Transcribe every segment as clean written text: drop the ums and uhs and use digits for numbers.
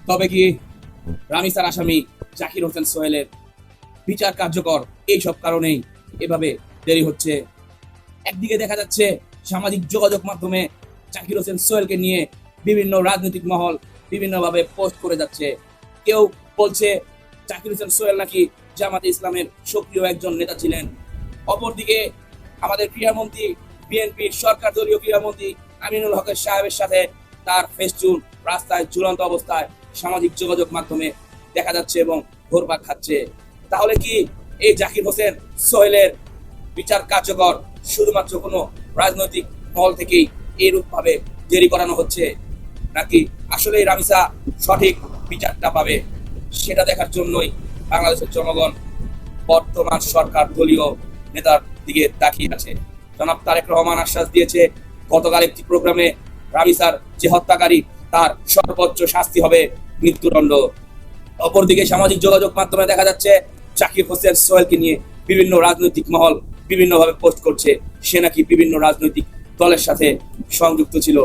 তবে কি রামিসার আসামি জাকির হোসেন সোহেলের বিচার কার্যকর এইসব কারণেই এভাবে দেরি হচ্ছে? একদিকে দেখা যাচ্ছে সামাজিক যোগাযোগ মাধ্যমে জাকির হোসেন সোহেলকে নিয়ে বিভিন্ন রাজনৈতিক মহল বিভিন্নভাবে পোস্ট করে যাচ্ছে। কেউ বলছে জাকির হোসেন সোহেল নাকি জামাতে ইসলামের সক্রিয় একজন নেতা ছিলেন। অপরদিকে আমাদের ক্রীড়ামন্ত্রী, বিএনপির সরকার দলীয় ক্রীড়ামন্ত্রী আমিনুল হকের সাহেবের সাথে তার ফেস্টুন রাস্তায় ঝুলন্ত অবস্থায় সামাজিক যোগাযোগ মাধ্যমে দেখা যাচ্ছে এবং ঘোরপাক খাচ্ছে। তাহলে কি এই জাকির হোসেন সোহেলের বিচার কার্যকর শুধুমাত্র কোনো রাজনৈতিক মহল থেকেই এরূপ ভাবে দেরি করানো হচ্ছে, নাকি আসলে রামিসা সঠিক বিচারটা পাবে? সেটা দেখার জন্যই বাংলাদেশের জনগণ বর্তমান সরকার দলীয় নেতার দিকে তাকিয়ে আছে। জনাব তারেক রহমান আশ্বাস দিয়েছে গতকাল একটি প্রোগ্রামে রামিসার যে হত্যাকারী তার সর্বোচ্চ শাস্তি হবে মৃত্যুদণ্ড। অপরদিকে সামাজিক যোগাযোগ মাধ্যমে দেখা যাচ্ছে জাকির হোসেন সোহেলকে নিয়ে বিভিন্ন রাজনৈতিক মহল বিভিন্নভাবে পোস্ট করছে সে নাকি বিভিন্ন রাজনৈতিক দলের সাথে সংযুক্ত ছিল।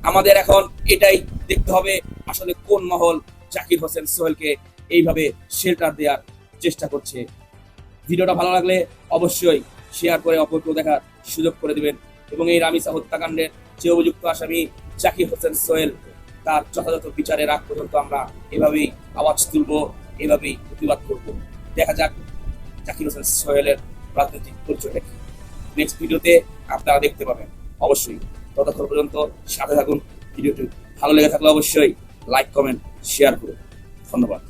আমাদের এখন এটাই দেখতে হবে আসলে কোন মহল জাকির হোসেন সোহেলকে এইভাবে শেল্টার দেওয়ার চেষ্টা করছে। ভিডিওটা ভালো লাগলে অবশ্যই শেয়ার করে অপরকেও দেখার সুযোগ করে দিবেন এবং এই রামিসা হত্যাকাণ্ডের যে অভিযুক্ত আসামি জাকির হোসেন সোহেল তার যথাযথ বিচারের আগ পর্যন্ত আমরা এভাবেই আওয়াজ তুলবো, এভাবেই প্রতিবাদ করব। দেখা যাক জাকির হোসেন সোহেলের রাজনৈতিক পরিচয়টা কি। নেক্সট ভিডিওতে আপনারা দেখতে পাবেন অবশ্যই। ততক্ষণ পর্যন্ত সাথে থাকুন। ভিডিওটি ভালো লেগে থাকলে অবশ্যই লাইক, কমেন্ট, শেয়ার করুন। ধন্যবাদ।